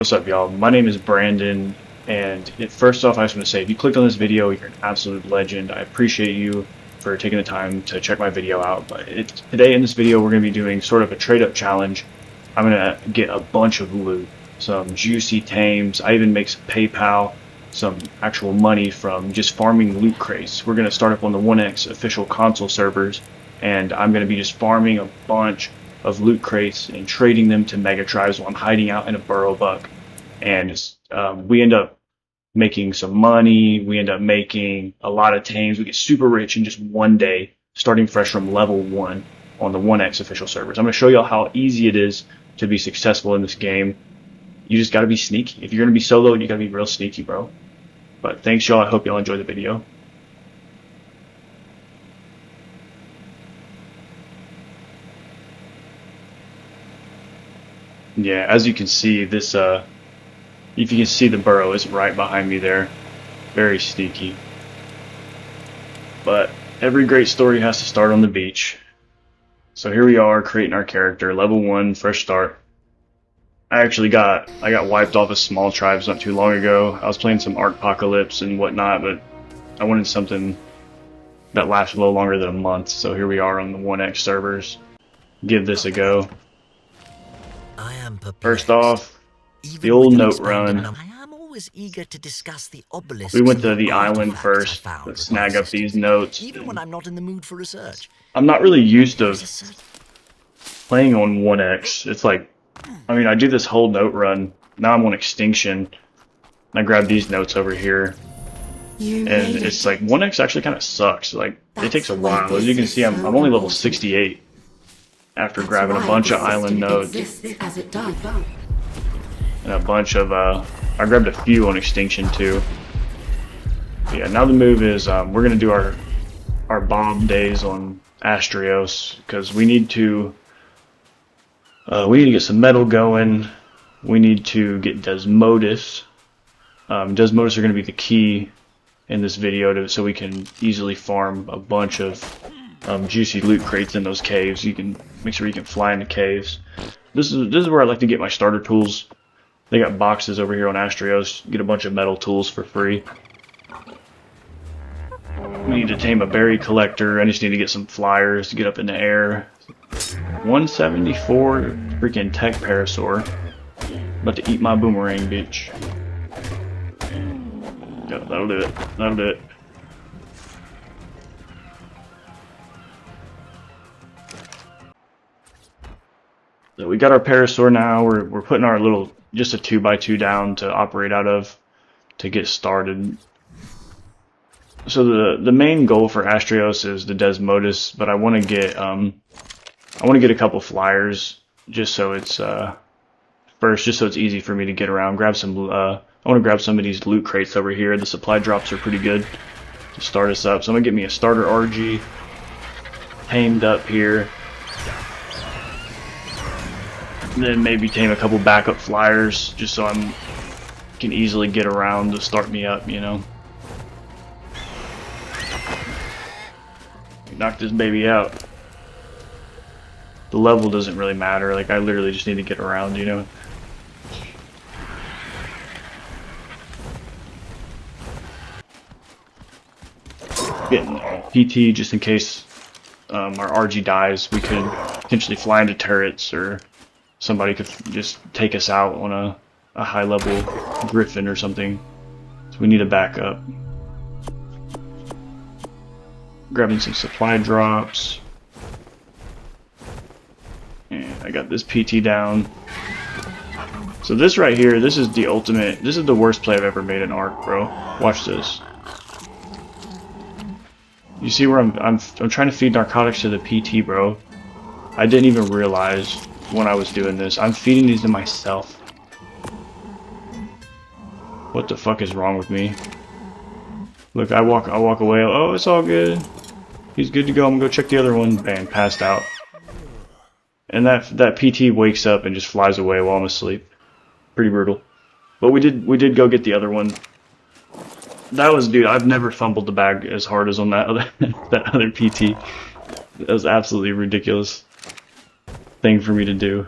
What's up, y'all? My name is Brandon, and first off, I just want to say, if you clicked on this video, you're an absolute legend. I appreciate you for taking the time to check my video out. But today in this video, we're going to be doing sort of a trade-up challenge. I'm going to get a bunch of loot, some juicy tames. I even make some PayPal, some actual money from just farming loot crates. We're going to start up on the 1x official console servers, and I'm going to be just farming a bunch of loot crates and trading them to mega tribes while I'm hiding out in a burrowbuck. And we end up making some money. We end up making a lot of tames. We get super rich in just one day, starting fresh from level 1 on the 1x official servers. I'm going to show y'all how easy it is to be successful in this game. You just got to be sneaky. If you're going to be solo, you got to be real sneaky, bro. But thanks, y'all. I hope y'all enjoy the video. Yeah, as you can see, this if you can see, the burrow is right behind me there. Very sneaky. But every great story has to start on the beach. So here we are, creating our character, level 1, fresh start. I got wiped off of small tribes not too long ago. I was playing some ARK Apocalypse and whatnot, but I wanted something that lasts a little longer than a month. So here we are on the 1x servers. Give this a go. First off, the old note run. I am always eager to discuss the obelisk. We went to the island first to snag up these notes. Even when I'm not in the mood for research. I'm not really used to playing on 1x. It's like, I mean, I do this whole note run. Now I'm on extinction. I grab these notes over here. And it's like 1x actually kind of sucks. Like, it takes a while. As you can see, I'm only level 68 after grabbing a bunch of island notes. And a bunch of, I grabbed a few on extinction too. But yeah, now the move is, we're gonna do our bomb days on Astrios, because we need to get some metal going. We need to get Desmodus. Desmodus are gonna be the key in this video so we can easily farm a bunch of juicy loot crates in those caves. You can make sure you can fly into caves. This is where I like to get my starter tools. They got boxes over here on Astrios. Get a bunch of metal tools for free. We need to tame a berry collector. I just need to get some flyers to get up in the air. 174 freaking tech parasaur. About to eat my boomerang, bitch. Yep, that'll do it. That'll do it. So we got our parasaur now. We're putting our little, just a 2x2 down to operate out of to get started. So the main goal for Astrios is the Desmodus, but I want to get a couple flyers just so it's just so it's easy for me to get around. Grab some I want to grab some of these loot crates over here. The supply drops are pretty good to start us up. So I'm gonna get me a starter RG tamed up here. And then maybe tame a couple backup flyers just so I can easily get around to start me up, you know. Knock this baby out. The level doesn't really matter, like I literally just need to get around, you know. Getting PT just in case our RG dies. We could potentially fly into turrets, or somebody could just take us out on a high level griffin or something. So we need a backup. Grabbing some supply drops. And I got this PT down. So this right here, this is the ultimate, this is the worst play I've ever made in ARK, bro. Watch this. You see where I'm trying to feed narcotics to the PT, bro. I didn't even realize when I was doing this. I'm feeding these to myself. What the fuck is wrong with me? Look, I walk away. Oh, it's all good. He's good to go. I'm gonna go check the other one. Bam, passed out. And that PT wakes up and just flies away while I'm asleep. Pretty brutal. But we did go get the other one. That was, dude, I've never fumbled the bag as hard as on that other PT. That was absolutely ridiculous thing for me to do.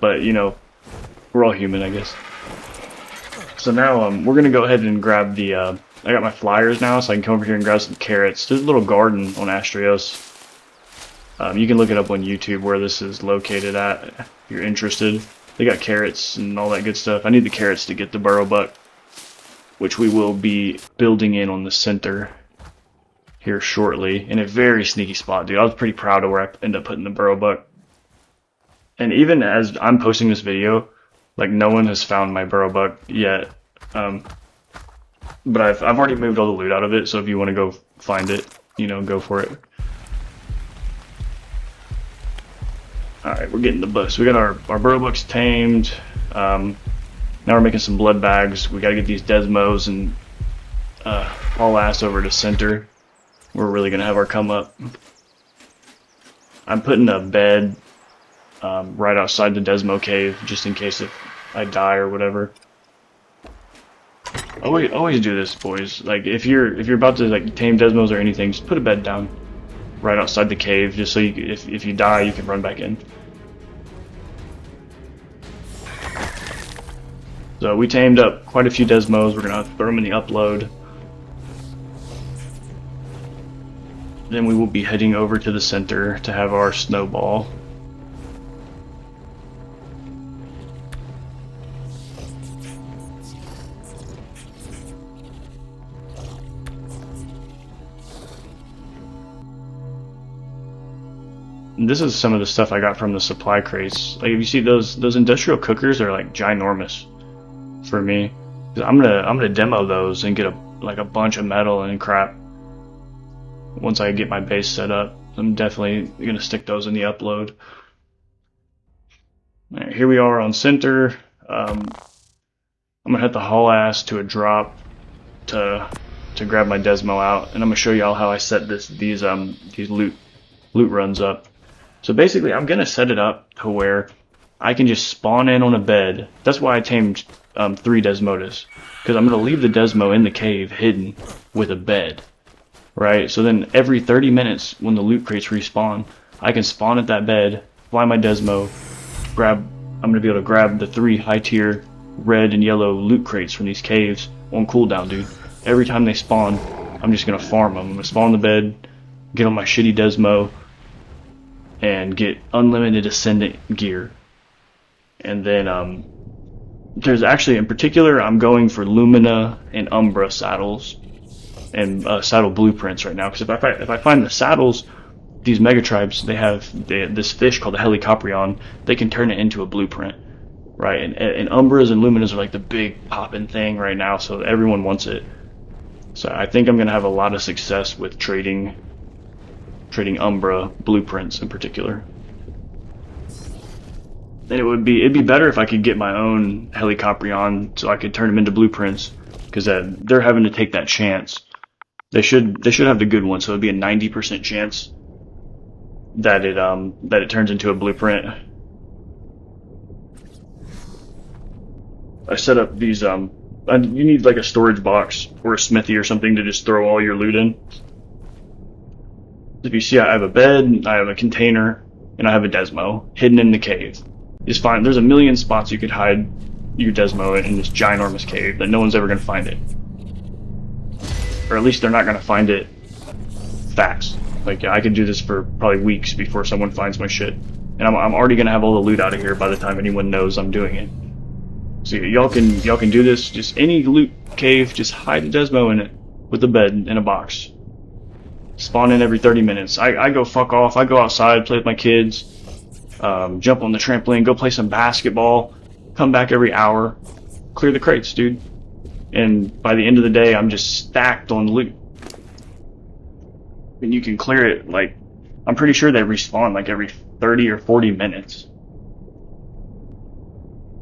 But, you know, we're all human, I guess. So now we're gonna go ahead and grab the. I got my flyers now, so I can come over here and grab some carrots. There's a little garden on Astrios. You can look it up on YouTube where this is located at if you're interested. They got carrots and all that good stuff. I need the carrots to get the burrowbuck, which we will be building in on the center here shortly in a very sneaky spot, dude. I was pretty proud of where I ended up putting the burrowbuck. And even as I'm posting this video, like, no one has found my burrowbuck yet. But I've already moved all the loot out of it, so if you want to go find it, you know, go for it. Alright, we're getting the books. We got our burrowbucks tamed. Now we're making some blood bags. We gotta get these desmos and haul ass over to center. We're really gonna have our come up. I'm putting a bed right outside the desmo cave, just in case if I die or whatever. Always do this, boys. Like, if you're about to like tame desmos or anything, just put a bed down right outside the cave, just so you, if you die, you can run back in. So we tamed up quite a few desmos. We're gonna throw them in the upload. Then we will be heading over to the center to have our snowball. And this is some of the stuff I got from the supply crates. Like, if you see those industrial cookers are like ginormous for me. I'm gonna demo those and get a bunch of metal and crap. Once I get my base set up, I'm definitely gonna stick those in the upload. Alright, here we are on center. I'm gonna hit the haul ass to a drop to grab my desmo out, and I'm gonna show y'all how I set these loot runs up. So basically, I'm gonna set it up to where I can just spawn in on a bed. That's why I tamed 3 desmotas, because I'm gonna leave the desmo in the cave hidden with a bed, right? So then every 30 minutes when the loot crates respawn, I can spawn at that bed, fly my desmo, I'm gonna be able to grab the 3 high tier red and yellow loot crates from these caves on cooldown, dude. Every time they spawn, I'm just gonna farm them. I'm gonna spawn the bed, get on my shitty desmo, and get unlimited ascendant gear. And then there's actually, in particular, I'm going for Lumina and Umbra saddles and saddle blueprints right now, because if I find the saddles, these mega tribes, they have this fish called a helicoprion. They can turn it into a blueprint, right? And Umbras and Luminas are like the big poppin' thing right now, so everyone wants it. So I think I'm gonna have a lot of success with trading Umbra blueprints in particular. And it'd be better if I could get my own helicoprion so I could turn them into blueprints, because they're having to take that chance. They should have the good one, so it'd be a 90% chance that it turns into a blueprint. I set up these you need like a storage box or a smithy or something to just throw all your loot in. If you see, I have a bed, I have a container, and I have a desmo hidden in the cave. It's fine. There's a million spots you could hide your desmo in this ginormous cave that no one's ever going to find it. Or at least they're not going to find it fast. Like, I could do this for probably weeks before someone finds my shit. And I'm already going to have all the loot out of here by the time anyone knows I'm doing it. So y'all can do this. Just any loot cave, just hide a desmo in it with a bed in a box. Spawn in every 30 minutes. I go fuck off. I go outside, play with my kids, jump on the trampoline, go play some basketball, come back every hour, clear the crates, dude. And by the end of the day, I'm just stacked on loot. And you can clear it, like, I'm pretty sure they respawn like every 30 or 40 minutes.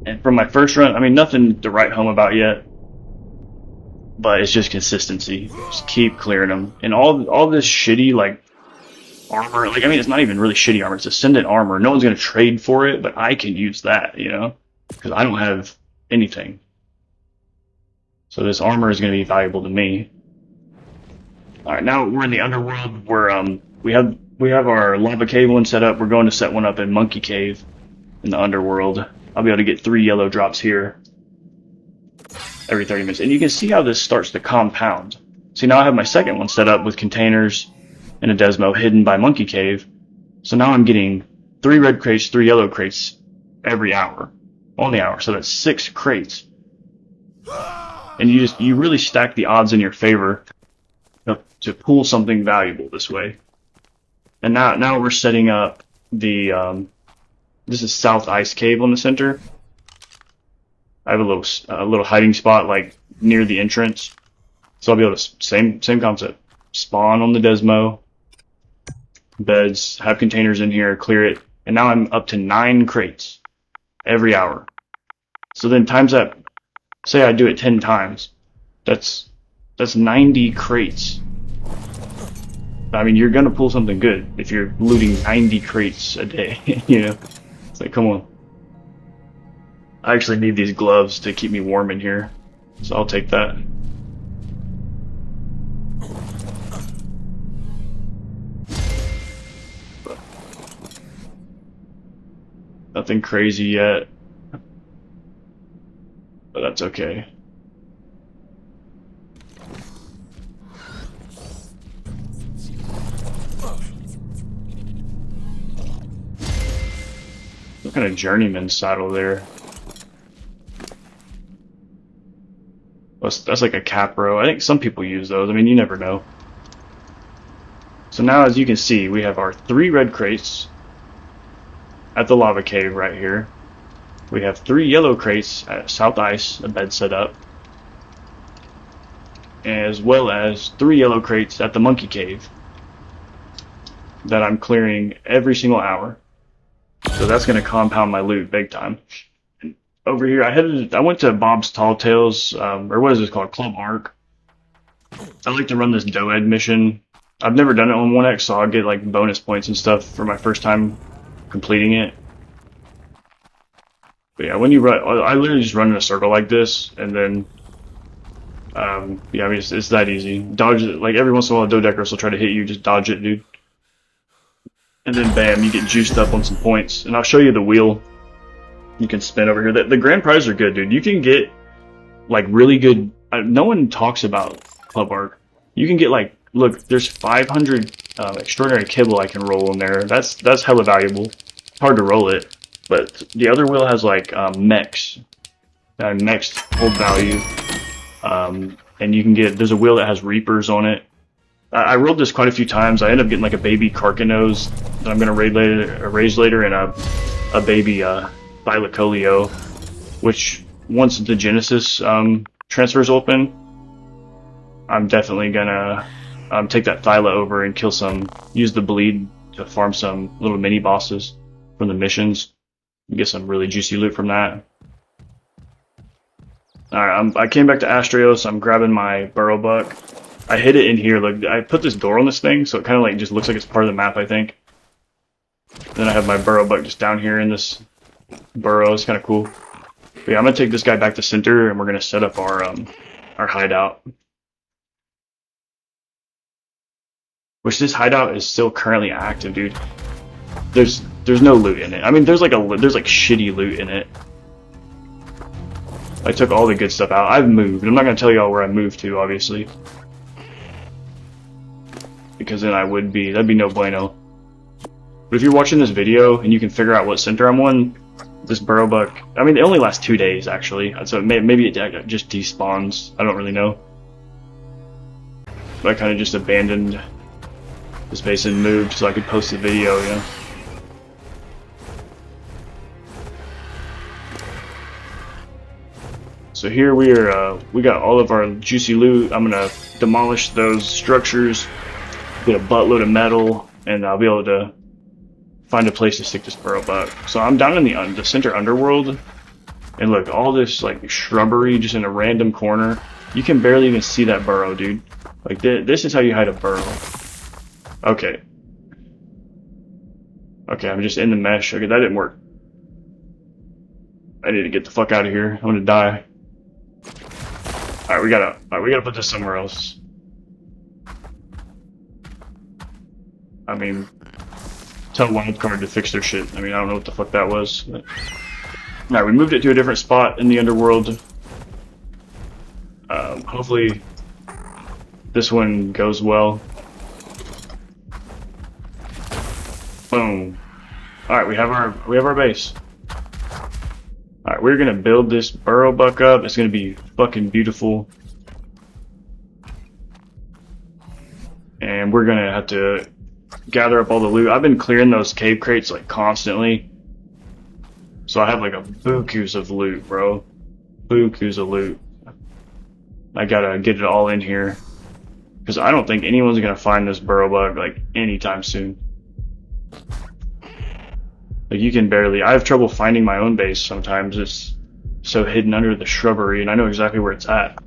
And from my first run, I mean, nothing to write home about yet. But it's just consistency. Just keep clearing them. And all this shitty, like, armor, like, I mean, it's not even really shitty armor. It's Ascendant armor. No one's going to trade for it, but I can use that, you know? Because I don't have anything. So this armor is going to be valuable to me. Alright, now we're in the underworld where, we have our lava cave one set up. We're going to set one up in Monkey Cave in the underworld. I'll be able to get 3 yellow drops here. every 30 minutes. And you can see how this starts to compound. See, now I have my second one set up with containers and a Desmo hidden by Monkey Cave. So now I'm getting 3 red crates, 3 yellow crates every hour. On the hour. So that's 6 crates. And you really stack the odds in your favor to pull something valuable this way. And now we're setting up the this is South Ice Cave on the center. I have a little hiding spot like near the entrance. So I'll be able to same concept. Spawn on the Desmo, beds, have containers in here, clear it, and now I'm up to 9 crates every hour. So then times that, say I do it 10 times, that's 90 crates. I mean, you're gonna pull something good if you're looting 90 crates a day, you know? It's like, come on. I actually need these gloves to keep me warm in here, so I'll take that. Nothing crazy yet, but that's okay. What kind of journeyman saddle there? That's like a capro. I think some people use those. I mean, you never know. So now, as you can see, we have our 3 red crates at the lava cave right here. We have 3 yellow crates at South Ice, a bed set up, as well as 3 yellow crates at the Monkey Cave that I'm clearing every single hour. So that's going to compound my loot big time. And over here, I went to Bob's Tall Tales, or what is this called? Club ARK. I like to run this Doed mission. I've never done it on 1x, so I'll get like bonus points and stuff for my first time completing it. But yeah, when you run, I literally just run in a circle like this, and then, yeah, I mean, it's that easy. Dodge it, like every once in a while, Dodeckers will try to hit you, just dodge it, dude. And then bam, you get juiced up on some points. And I'll show you the wheel you can spin over here. The grand prize are good, dude. You can get like really good. No one talks about Club ARK. You can get like, look, there's 500 extraordinary kibble I can roll in there. That's hella valuable. It's hard to roll it, but the other wheel has like mechs. Mechs hold value, and you can get. There's a wheel that has reapers on it. I rolled this quite a few times. I ended up getting like a baby Carcanos that I'm gonna raise later, and a baby Thylacoleo, which once the Genesis transfers open, I'm definitely gonna take that Thyla over and use the bleed to farm some little mini bosses from the missions, and get some really juicy loot from that. Alright, I came back to Astraeos. I'm grabbing my burrowbuck. I hid it in here. Look, I put this door on this thing, so it kind of like just looks like it's part of the map, I think. Then I have my burrowbuck just down here in this burrow. It's kind of cool. But yeah, I'm gonna take this guy back to center, and we're gonna set up our hideout. Which this hideout is still currently active, dude. There's no loot in it. I mean, there's like shitty loot in it. I took all the good stuff out. I've moved. I'm not gonna tell y'all where I moved to, obviously, because then that'd be no bueno. But if you're watching this video and you can figure out what center I'm on, this burrowbuck, I mean, it only lasts 2 days actually, so maybe it just despawns. I don't really know. But I kind of just abandoned this base and moved so I could post the video, you know. So here we got all of our juicy loot. I'm gonna demolish those structures, get a buttload of metal, and I'll be able to find a place to stick this burrowbuck. So I'm down in the center underworld, and look, all this like shrubbery just in a random corner. You can barely even see that burrow, dude. Like this is how you hide a burrow. Okay. Okay, I'm just in the mesh. Okay, that didn't work. I need to get the fuck out of here. I'm gonna die. Alright, we gotta put this somewhere else. I mean, tell Wildcard to fix their shit. I mean, I don't know what the fuck that was. Alright, we moved it to a different spot in the underworld. Hopefully this one goes well. Boom. Alright, we have our base. Alright, we're gonna build this burrowbuck up. It's gonna be fucking beautiful. And we're gonna have to gather up all the loot. I've been clearing those cave crates like constantly. So I have like a bukus of loot, bro. Bukus of loot. I gotta get it all in here. Because I don't think anyone's gonna find this burrowbuck like anytime soon. Like you can barely, I have trouble finding my own base sometimes. It's so hidden under the shrubbery and I know exactly where it's at.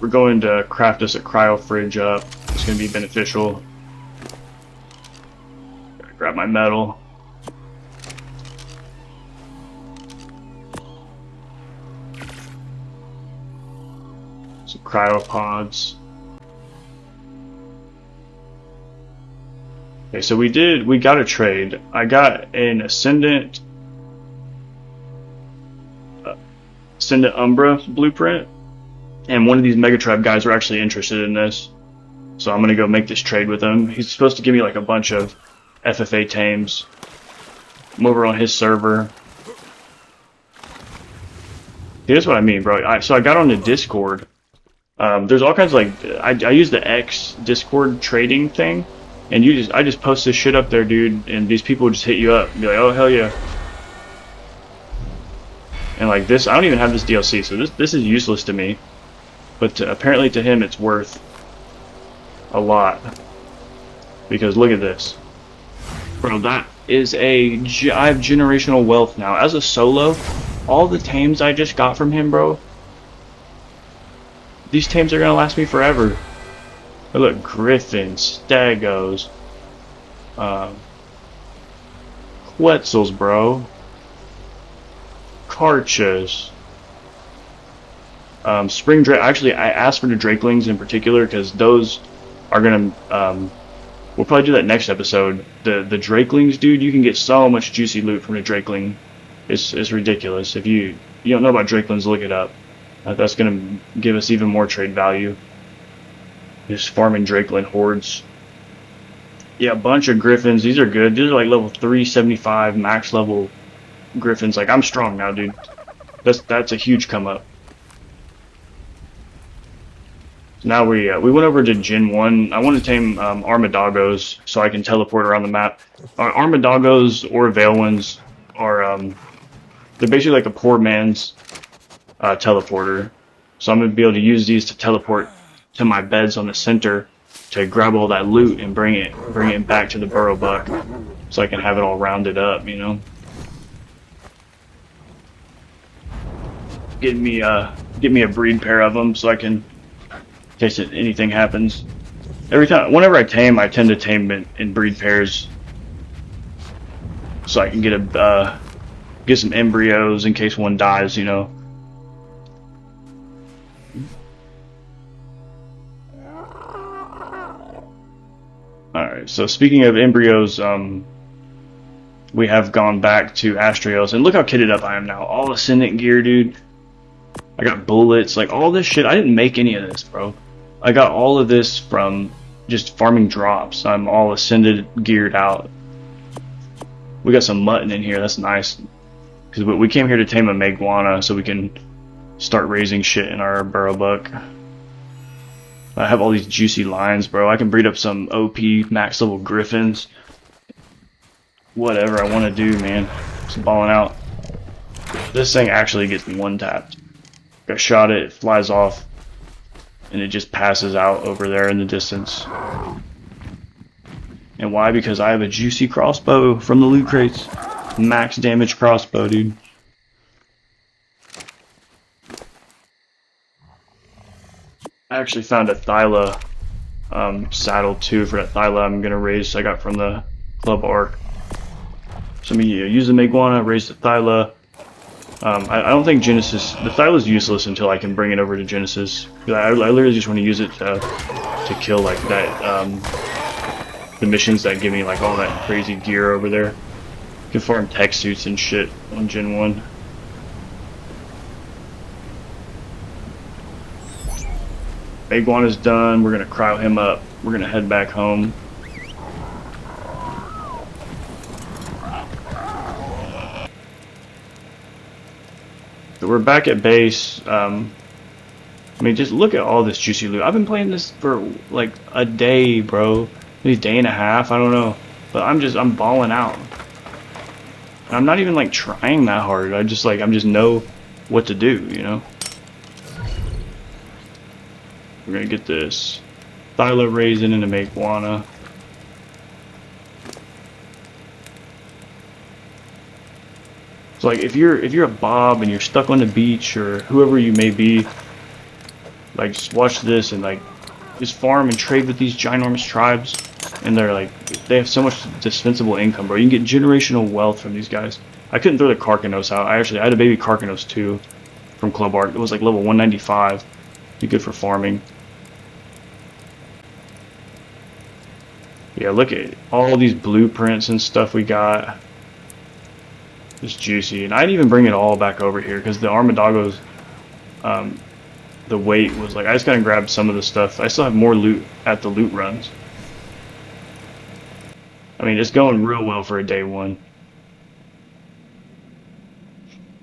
We're going to craft us a cryo fridge up. It's going to be beneficial. Gotta grab my metal. Some cryopods. Okay, so we got a trade. I got an Ascendant Umbra blueprint. And one of these Megatribe guys were actually interested in this. So I'm gonna go make this trade with him. He's supposed to give me like a bunch of FFA tames. I'm over on his server. Here's what I mean, bro. So I got on the Discord. There's all kinds of like, I use the X Discord trading thing. And I just post this shit up there, dude. And these people just hit you up and be like, oh, hell yeah. And like this, I don't even have this DLC, so this is useless to me. But apparently to him it's worth a lot. Because look at this. Bro, that is I have generational wealth now. As a solo, all the tames I just got from him, bro. These tames are gonna last me forever. Oh, look, griffins, stagos, quetzals, bro. Karchas. Spring drake. Actually, I asked for the drakelings in particular because those are gonna. We'll probably do that next episode. The drakelings, dude. You can get so much juicy loot from the drakeling. It's ridiculous. If you don't know about drakelings, look it up. That's gonna give us even more trade value. Just farming drakeling hordes. Yeah, a bunch of griffins. These are good. These are like level 375 max level griffins. Like I'm strong now, dude. That's a huge come up. Now we went over to Gen 1. I want to tame Armadagos so I can teleport around the map. Armadagos or Veilwinds are they're basically like a poor man's teleporter. So I'm gonna be able to use these to teleport to my beds on the center to grab all that loot and bring it back to the burrowbuck so I can have it all rounded up, you know. Get me a breed pair of them so I can, in case anything happens. Whenever I tend to tame in breed pairs, so I can get some embryos in case one dies, you know. All right. So speaking of embryos, we have gone back to Astrios, and look how kitted up I am now. All Ascendant gear, dude. I got bullets, like all this shit. I didn't make any of this, bro. I got all of this from just farming drops. I'm all Ascended geared out. We got some mutton in here. That's nice. Because we came here to tame a Meguana so we can start raising shit in our burrowbuck. I have all these juicy lines, bro. I can breed up some OP max level griffins. Whatever I want to do, man. Just balling out. This thing actually gets one tapped. I shot it, it flies off, and it just passes out over there in the distance. And why? Because I have a juicy crossbow from the loot crates. Max damage crossbow, dude. I actually found a Thyla saddle too for that Thyla I'm gonna raise. I got from the club ARK. So I'm gonna use the Meguana, raise the Thyla. I don't think Genesis. The Thyla is useless until I can bring it over to Genesis. I literally just want to use it to kill like that. The missions that give me like all that crazy gear over there. Can farm tech suits and shit on Gen 1. Iguana's done. We're gonna cryo him up. We're gonna head back home. So we're back at base. I mean, just look at all this juicy loot. I've been playing this for like a day, bro. Maybe a day and a half. I don't know, but I'm balling out. And I'm not even like trying that hard. I'm just know what to do, you know. We're gonna get this thyla raisin and to make guana. So like if you're a Bob and you're stuck on the beach or whoever you may be, like just watch this and like just farm and trade with these ginormous tribes, and they're like they have so much dispensable income, bro. You can get generational wealth from these guys. I couldn't throw the Carcanos out. I had a baby Carcanos too from Club Ark. It was like level 195. Be good for farming. Yeah, look at all these blueprints and stuff we got. It's juicy, and I'd even bring it all back over here because the Armadagos, the weight was like I just gotta grab some of the stuff. I still have more loot at the loot runs. I mean, it's going real well for a day one.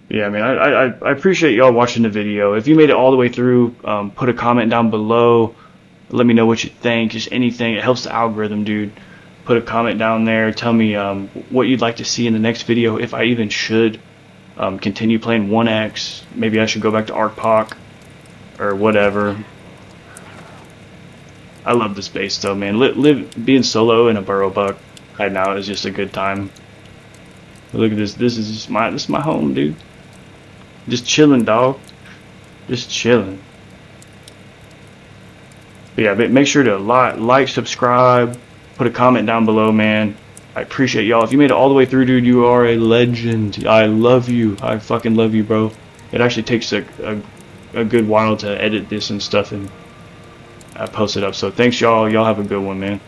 Yeah, I mean, I appreciate y'all watching the video. If you made it all the way through, put a comment down below. Let me know what you think. Just anything. It helps the algorithm, dude. Put a comment down there. Tell me what you'd like to see in the next video. If I even should continue playing 1x. Maybe I should go back to ARK PVP or whatever. I love this base though, man. Being solo in a burrowbuck hiding out is just a good time. Look at this. This is my home, dude. Just chilling, dog. Just chilling. But yeah, make sure to like, subscribe, put a comment down below, man. I appreciate y'all. If you made it all the way through, dude, you are a legend. I love you. I fucking love you, bro. It actually takes a good while to edit this and stuff and post it up. So thanks, y'all. Y'all have a good one, man.